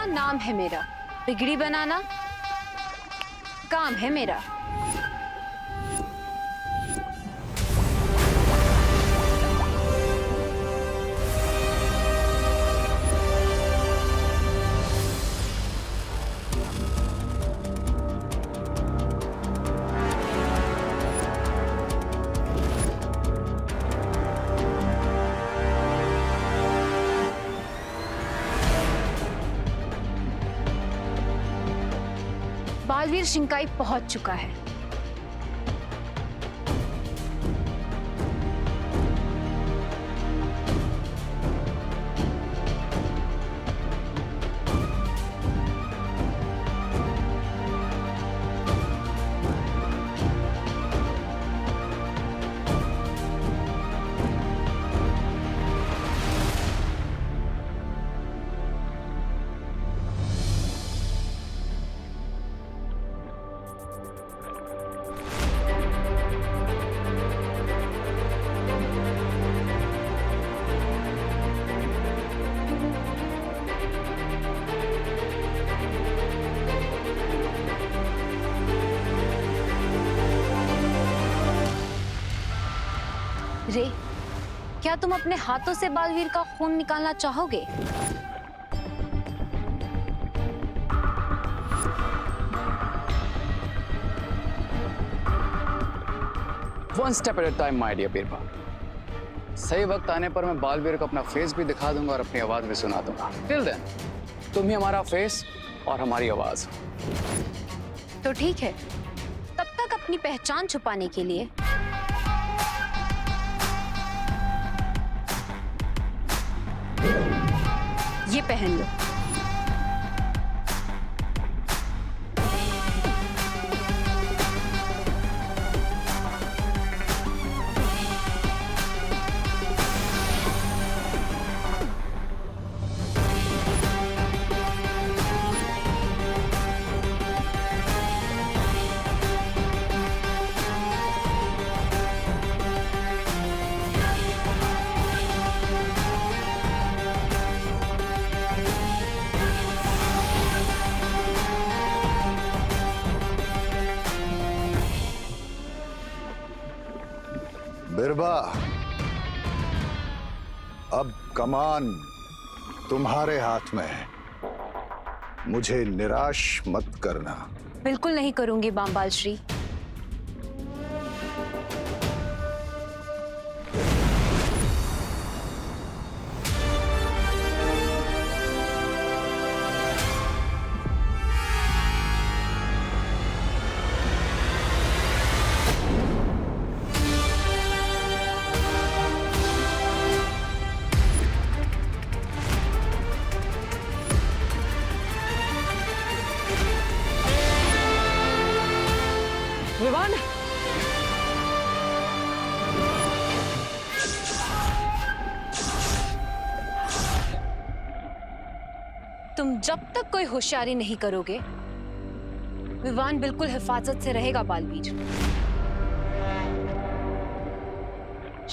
नाम है मेरा, बिगड़ी बनाना काम है मेरा। बालवीर शिंकाई पहुंच चुका है। रे, क्या तुम अपने हाथों से बालवीर का खून निकालना चाहोगे? One step at a time, my dear Birbal. सही वक्त आने पर मैं बालवीर को अपना फेस भी दिखा दूंगा और अपनी आवाज भी सुना दूंगा। टिल देन तुम ही हमारा फेस और हमारी आवाज। तो ठीक है, तब तक अपनी पहचान छुपाने के लिए ये पहन लो। बिरबा, अब कमान तुम्हारे हाथ में है। मुझे निराश मत करना। बिल्कुल नहीं करूंगी बामबाल श्री। विवान, तुम जब तक कोई होशियारी नहीं करोगे, विवान बिल्कुल हिफाजत से रहेगा बालवीर।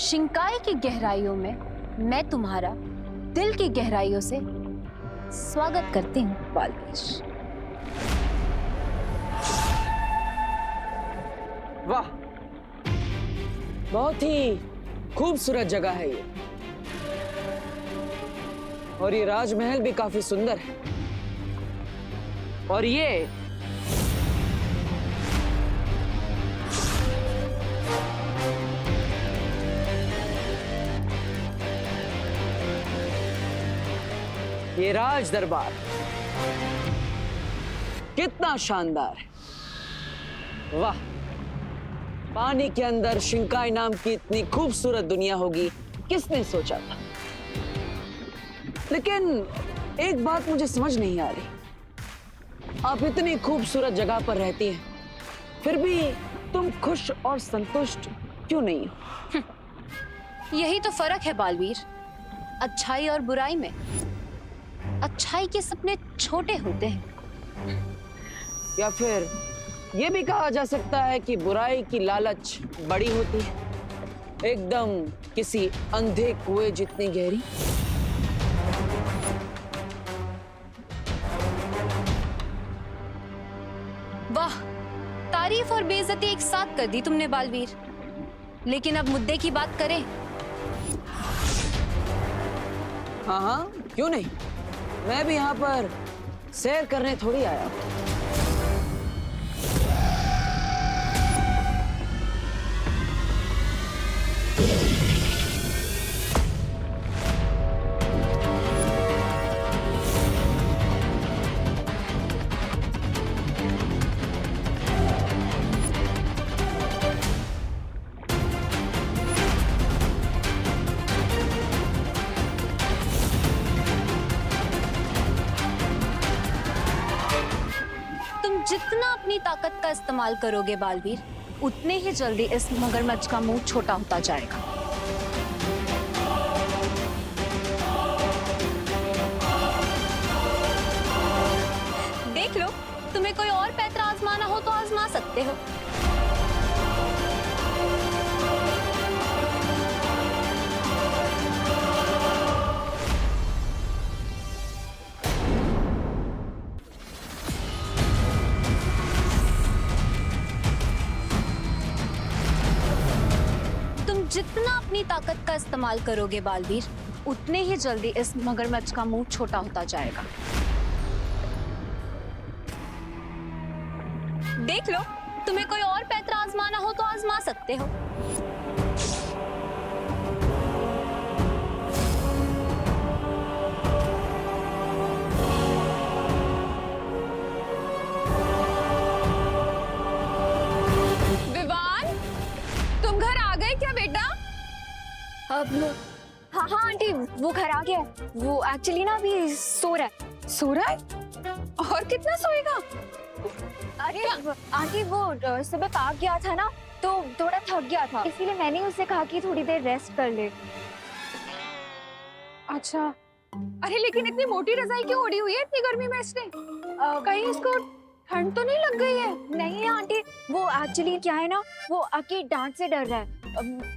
शिंकाई की गहराइयों में मैं तुम्हारा दिल की गहराइयों से स्वागत करती हूँ बालवीर। वाह, बहुत ही खूबसूरत जगह है ये, और ये राजमहल भी काफी सुंदर है। और ये राज दरबार कितना शानदार है। वाह, पानी के अंदर शिंकाई नाम की इतनी खूबसूरत दुनिया होगी, किसने सोचा था। लेकिन एक बात मुझे समझ नहीं आ रही, आप इतनी खूबसूरत जगह पर रहती हैं, फिर भी तुम खुश और संतुष्ट क्यों नहीं हो? यही तो फर्क है बालवीर, अच्छाई और बुराई में। अच्छाई के सपने छोटे होते हैं। या फिर ये भी कहा जा सकता है कि बुराई की लालच बड़ी होती है, एकदम किसी अंधे कुएं जितनी गहरी। वाह, तारीफ और बेइज्जती एक साथ कर दी तुमने बालवीर। लेकिन अब मुद्दे की बात करें। हाँ हाँ, क्यों नहीं, मैं भी यहाँ पर सैर करने थोड़ी आया हूँ। जितना अपनी ताकत का इस्तेमाल करोगे बालवीर, उतने ही जल्दी इस मगरमच्छ का मुंह छोटा होता जाएगा। देख लो, तुम्हें कोई और पैतरा आजमाना हो तो आजमा सकते हो। जितना अपनी ताकत का इस्तेमाल करोगे बालवीर, उतने ही जल्दी इस मगरमच्छ का मुंह छोटा होता जाएगा। देख लो, तुम्हें कोई और पैतरा आजमाना हो तो आजमा सकते हो। हाँ हाँ आंटी, वो घर आ गया। वो एक्चुअली ना अभी सो रहा है। सो रहा है? और कितना सोएगा? अरे आंटी, वो सुबह पार्क गया था ना, तो थोड़ा थक गया था, इसीलिए मैंने उससे कहा कि थोड़ी देर रेस्ट कर ले। अच्छा, अरे लेकिन इतनी मोटी रजाई क्यों ओढ़ी हुई है इतनी गर्मी में इसने? कहीं इसको ठंड तो नहीं लग गई है? नहीं आंटी, वो एक्चुअली क्या है ना, वो आपकी डांट से डर रहा है।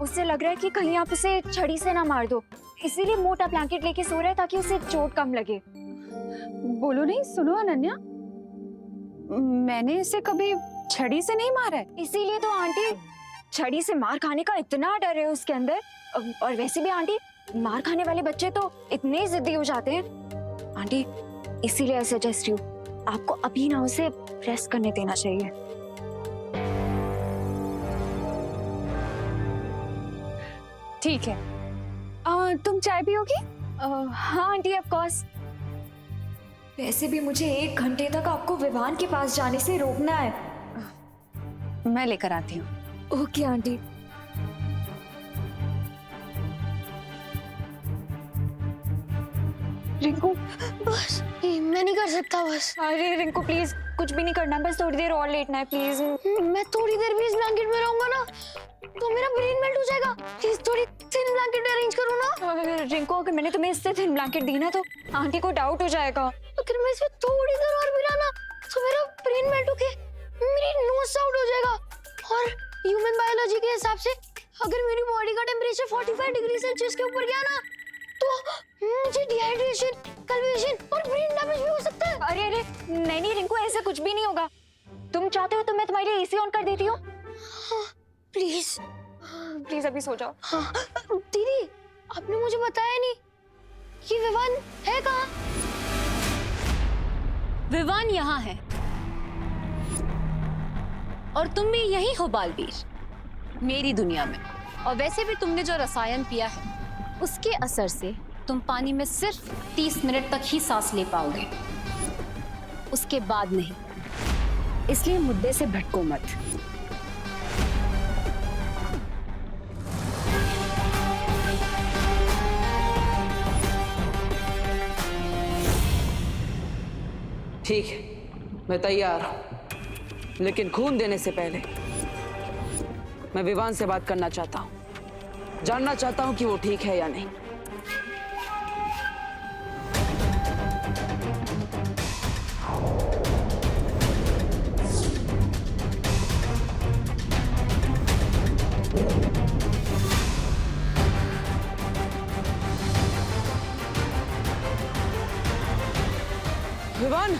उससे लग रहा है कि कहीं आप उसे छड़ी से ना मार दो, इसीलिए मोटा ब्लैंकेट लेके सो रहा है ताकि उसे चोट कम लगे। बोलो नहीं, सुनो अनन्या, मैंने इसे कभी छड़ी से नहीं मारा है। इसीलिए तो आंटी, छड़ी से मार खाने का इतना डर है उसके अंदर। और वैसे भी आंटी, मार खाने वाले बच्चे तो इतने जिद्दी हो जाते हैं। आंटी, इसीलिए सजेस्ट हूँ, आपको अभी ना उसे रेस्ट करने देना चाहिए। ठीक है, तुम चाय पियोगी? हाँ आंटी, ऑफ कोर्स। वैसे भी मुझे 1 घंटे तक आपको विवान के पास जाने से रोकना है। मैं लेकर आती हूँ। Okay aunty. रिंकू, बस मैं नहीं कर सकता बस। अरे रिंकू प्लीज, कुछ भी नहीं करना, बस थोड़ी देर और लेटना है प्लीज। मैं थोड़ी देर भी इस ब्लैंकेट में रहूंगा ना तो मेरा ब्रेन मेल्ट हो जाएगा। प्लीज थोड़ी थिन ब्लैंकेट अरेंज करो ना। रिंकू, अगर मैंने तुम्हें इससे थिन ब्लैंकेट दी ना तो आंटी को डाउट हो जाएगा। अगर मैं इसमें थोड़ी देर और मिला ना तो मेरा ब्रेन मेल्ट होके मेरी नोज आउट हो जाएगा। और ह्यूमन बायोलॉजी के हिसाब से अगर मेरी बॉडी का टेम्परेचर 45 डिग्री सेल्सियस के ऊपर गया ना तो मुझे डिहाइड्रेशन, कन्वर्जन और ब्रेन डैमेज भी हो सकता है। अरे अरे नहीं रिंकू, ऐसा कुछ भी नहीं होगा। तुम चाहते हो तो मैं तुम्हारे लिए एसी ऑन कर देती हूँ। प्लीज प्लीज अभी सो जाओ। हाँ दीदी, आपने मुझे बताया नहीं कि विवान है कहाँ? विवान यहाँ है और तुम भी यही हो बालवीर, मेरी दुनिया में। और वैसे भी तुमने जो रसायन पिया है उसके असर से तुम पानी में सिर्फ 30 मिनट तक ही सांस ले पाओगे, उसके बाद नहीं। इसलिए मुद्दे से भटको मत। ठीक है, मैं तैयार हूं, लेकिन खून देने से पहले मैं विवान से बात करना चाहता हूं, जानना चाहता हूं कि वो ठीक है या नहीं। विवान,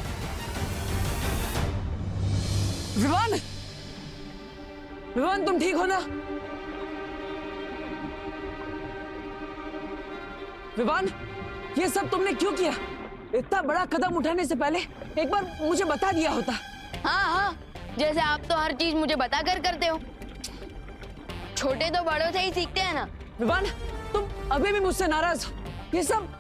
विवान, विवान, तुम ठीक हो ना? विवान, ये सब तुमने क्यों किया? इतना बड़ा कदम उठाने से पहले एक बार मुझे बता दिया होता। हाँ हाँ, जैसे आप तो हर चीज मुझे बता कर करते हो। छोटे तो बड़ों से ही सीखते हैं ना। विवान, तुम अभी भी मुझसे नाराज हो? ये सब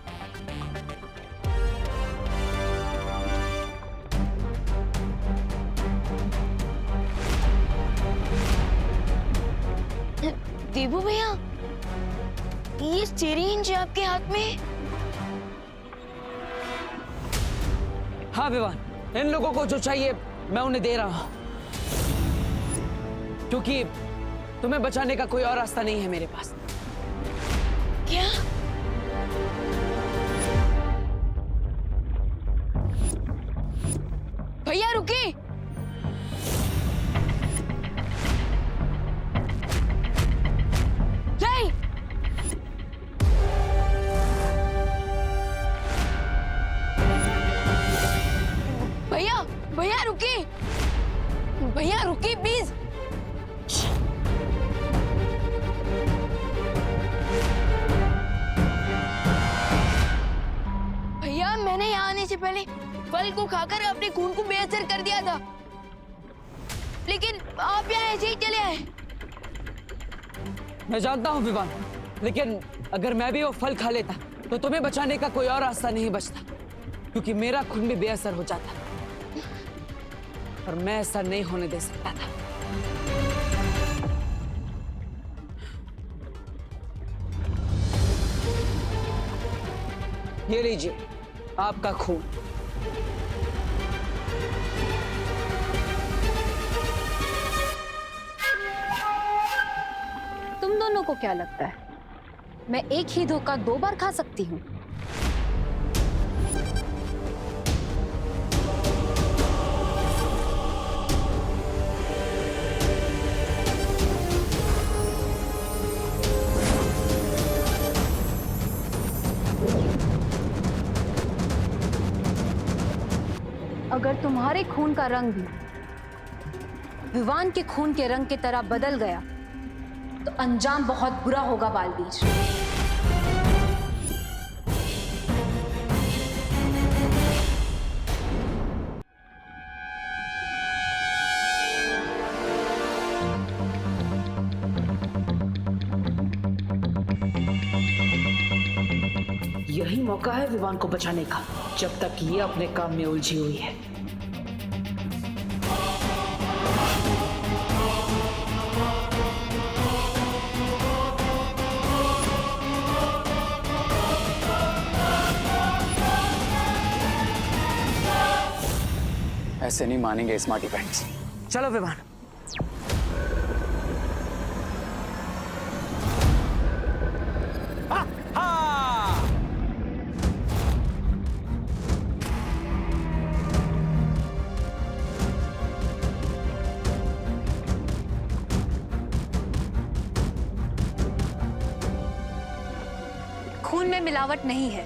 देबू भैया, ये सिरिंज आपके हाथ में? हाँ विवान, इन लोगों को जो चाहिए मैं उन्हें दे रहा हूं, क्योंकि तुम्हें बचाने का कोई और रास्ता नहीं है मेरे पास। क्या? भैया रुकिए। नहीं, भैया भैया रुकिए, भैया रुकिए प्लीज। भैया मैंने यहाँ आने से पहले फल को खाकर अपने खून को बेअसर कर दिया था, लेकिन आप यहाँ ऐसे ही चले आए। मैं जानता हूं विवान, लेकिन अगर मैं भी वो फल खा लेता तो तुम्हें बचाने का कोई और रास्ता नहीं बचता, क्योंकि मेरा खून भी बेअसर हो जाता और मैं ऐसा नहीं होने दे सकता था। ये लीजिए आपका खून। तुम दोनों को क्या लगता है मैं एक ही धोखा 2 बार खा सकती हूँ? अगर तुम्हारे खून का रंग भी विवान के खून के रंग की तरह बदल गया तो अंजाम बहुत बुरा होगा बालवीर। यही मौका है विवान को बचाने का, जब तक ये अपने काम में उलझी हुई है। ऐसे नहीं मानेंगे स्मार्टी पैंट्स। चलो विवान। खून में मिलावट नहीं है।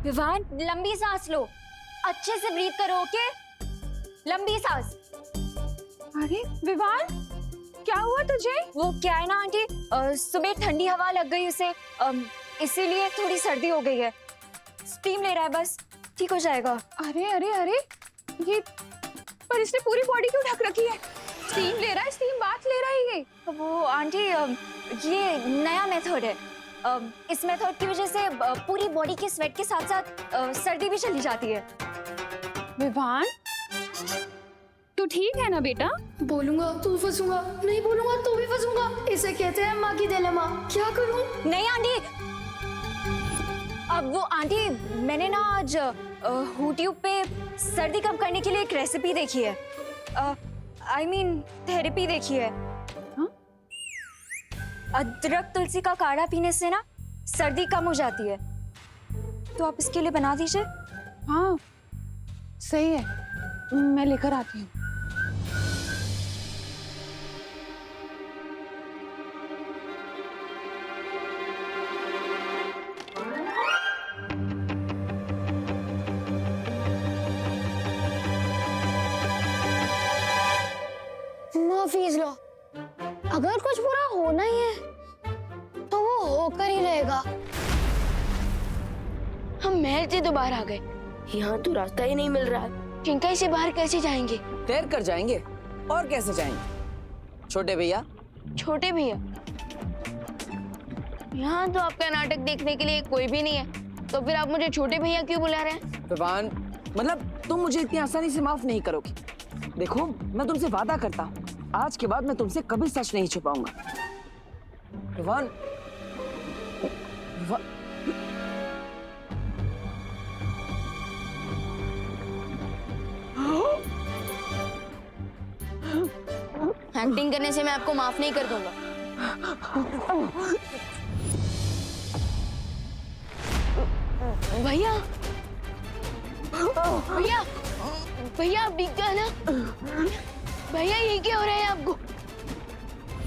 विवान लंबी सांस लो, अच्छे से ब्रीथ करो, ओके? लंबी सांस। अरे विवान, क्या हुआ तुझे? वो क्या है ना आंटी, सुबह ठंडी हवा लग गई उसे, इसीलिए थोड़ी सर्दी हो गई है। स्टीम ले रहा है, बस ठीक हो जाएगा। अरे अरे अरे, ये पर इसने पूरी बॉडी क्यों ढक रखी है? स्टीम ले रहा है, स्टीम बाथ ले रहा है ये। वो आंटी ये नया मेथड है। इस मेथड की वजह से पूरी बॉडी के स्वेट के साथ साथ सर्दी भी चली जाती है। विवान, तू ठीक है ना बेटा? बोलूंगा तो फंसूंगा, नहीं बोलूंगा तो भी फंसूंगा। इसे कहते हैं माँ की दिलेमा। क्या करूं? नहीं आंटी, अब वो आंटी मैंने ना आज यूट्यूब पे सर्दी कम करने के लिए एक रेसिपी देखी है, आई मीन थेरेपी देखी है। अदरक तुलसी का काढ़ा पीने से ना सर्दी कम हो जाती है, तो आप इसके लिए बना दीजिए। हाँ सही है, मैं लेकर आती हूँ। माफीज लो, अगर कुछ बुरा होना ही है तो वो होकर ही रहेगा। हम महल से तो बाहर आ गए, यहाँ तो रास्ता ही नहीं मिल रहा है। चिंकाई से बाहर कैसे जाएंगे? तैर कर जाएंगे, और कैसे जाएंगे? छोटे भैया। छोटे भैया? यहाँ तो आपका नाटक देखने के लिए कोई भी नहीं है, तो फिर आप मुझे छोटे भैया क्यों बुला रहे हैं? विवान, मतलब तुम मुझे इतनी आसानी से माफ नहीं करोगी। देखो, मैं तुमसे वादा करता हूँ, आज के बाद मैं तुमसे कभी सच नहीं छुपाऊंगा। विवान, एक्टिंग करने से मैं आपको माफ नहीं कर दूंगा। भैया, भैया, भैया आप ठीक है ना? भैया ये क्या हो रहा है आपको?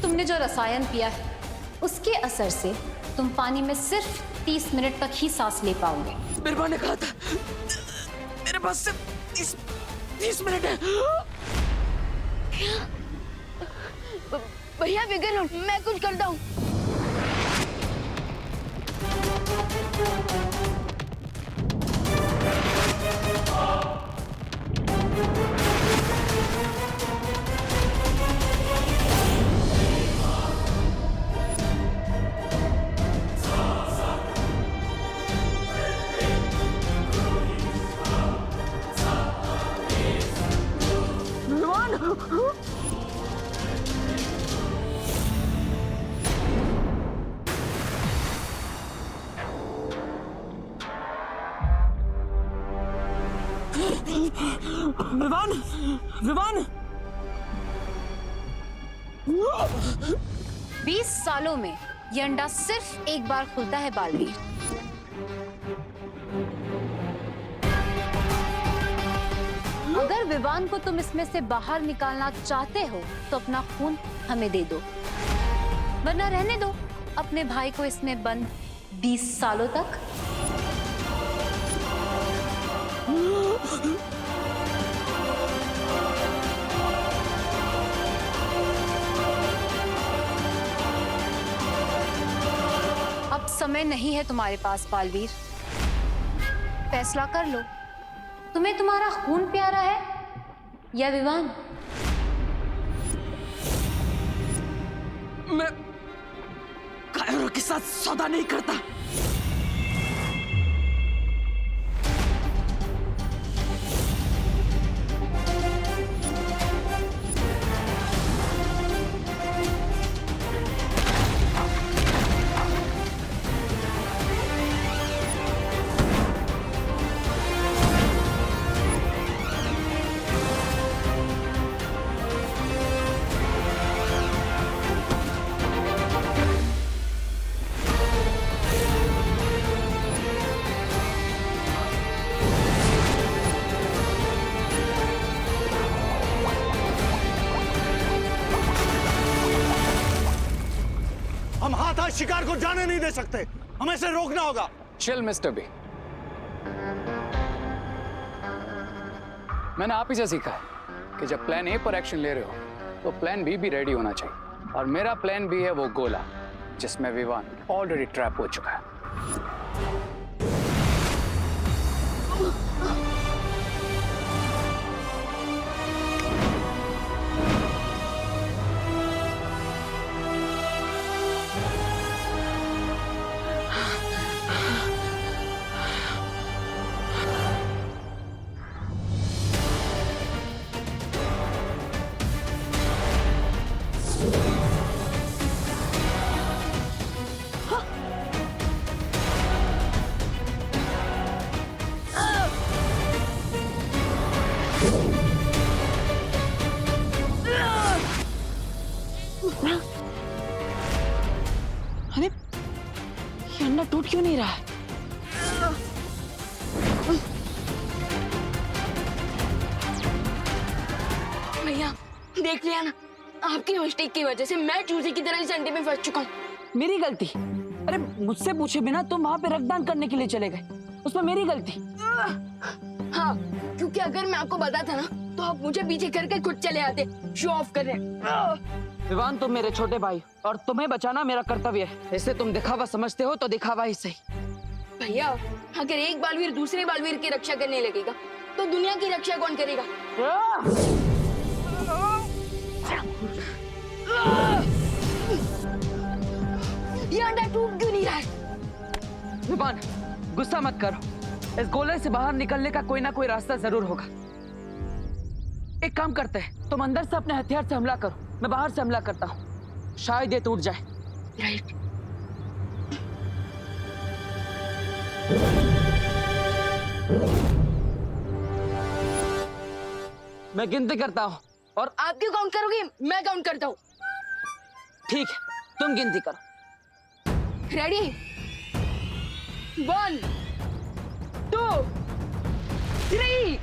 तुमने जो रसायन पिया है उसके असर से तुम पानी में सिर्फ 30 मिनट तक ही सांस ले पाओगे। मेरे माँ ने कहा था मेरे पास सिर्फ 30 मिनट है। भैया फिक्र मत, मैं कुछ करता हूँ। विवान, विवान, 20 सालों में ये अंडा सिर्फ एक बार खुलता है बालवीर। अगर विवान को तुम इसमें से बाहर निकालना चाहते हो तो अपना खून हमें दे दो, वरना रहने दो अपने भाई को इसमें बंद 20 सालों तक। अब समय नहीं है तुम्हारे पास बालवीर, फैसला कर लो, तुम्हें तुम्हारा खून प्यारा है या विवान? मैं कायरों के साथ सौदा नहीं करता। हम हाथ शिकार को जाने नहीं दे सकते, हमें इसे रोकना होगा। चिल मिस्टर बी, मैंने आप ही से सीखा है कि जब प्लान ए पर एक्शन ले रहे हो तो प्लान बी भी रेडी होना चाहिए, और मेरा प्लान बी है वो गोला जिसमें विवान ऑलरेडी ट्रैप हो चुका है। अरे ये अंडा टूट क्यों नहीं रहा है? भैया देख लिया ना, आपकी मिस्टेक की वजह से मैं चूजे की तरह इस अंडे में फंस चुका हूँ। मेरी गलती? अरे मुझसे पूछे बिना तुम वहां पे रक्तदान करने के लिए चले गए, उसमें मेरी गलती? हाँ, क्योंकि अगर मैं आपको बताता ना तो आप मुझे पीछे करके खुद चले आते शो ऑफ करने। विवान तुम मेरे छोटे भाई और तुम्हें बचाना मेरा कर्तव्य है। इसे तुम दिखावा समझते हो तो दिखावा ही सही। भैया अगर एक बालवीर दूसरे बालवीर की रक्षा करने लगेगा तो दुनिया की रक्षा कौन करेगा? ये अंडा टूट क्यों नहीं रहा है? विवान गुस्सा मत करो, इस गोले से बाहर निकलने का कोई ना कोई रास्ता जरूर होगा। एक काम करते हैं, तुम अंदर से अपने हथियार से हमला करो, मैं बाहर से हमला करता हूँ, शायद ये टूट जाए। राइट। मैं गिनती करता हूँ और आप क्यों काउंट करोगे? मैं काउंट करता हूँ। ठीक है, तुम गिनती करो। रेडी? 1 2 3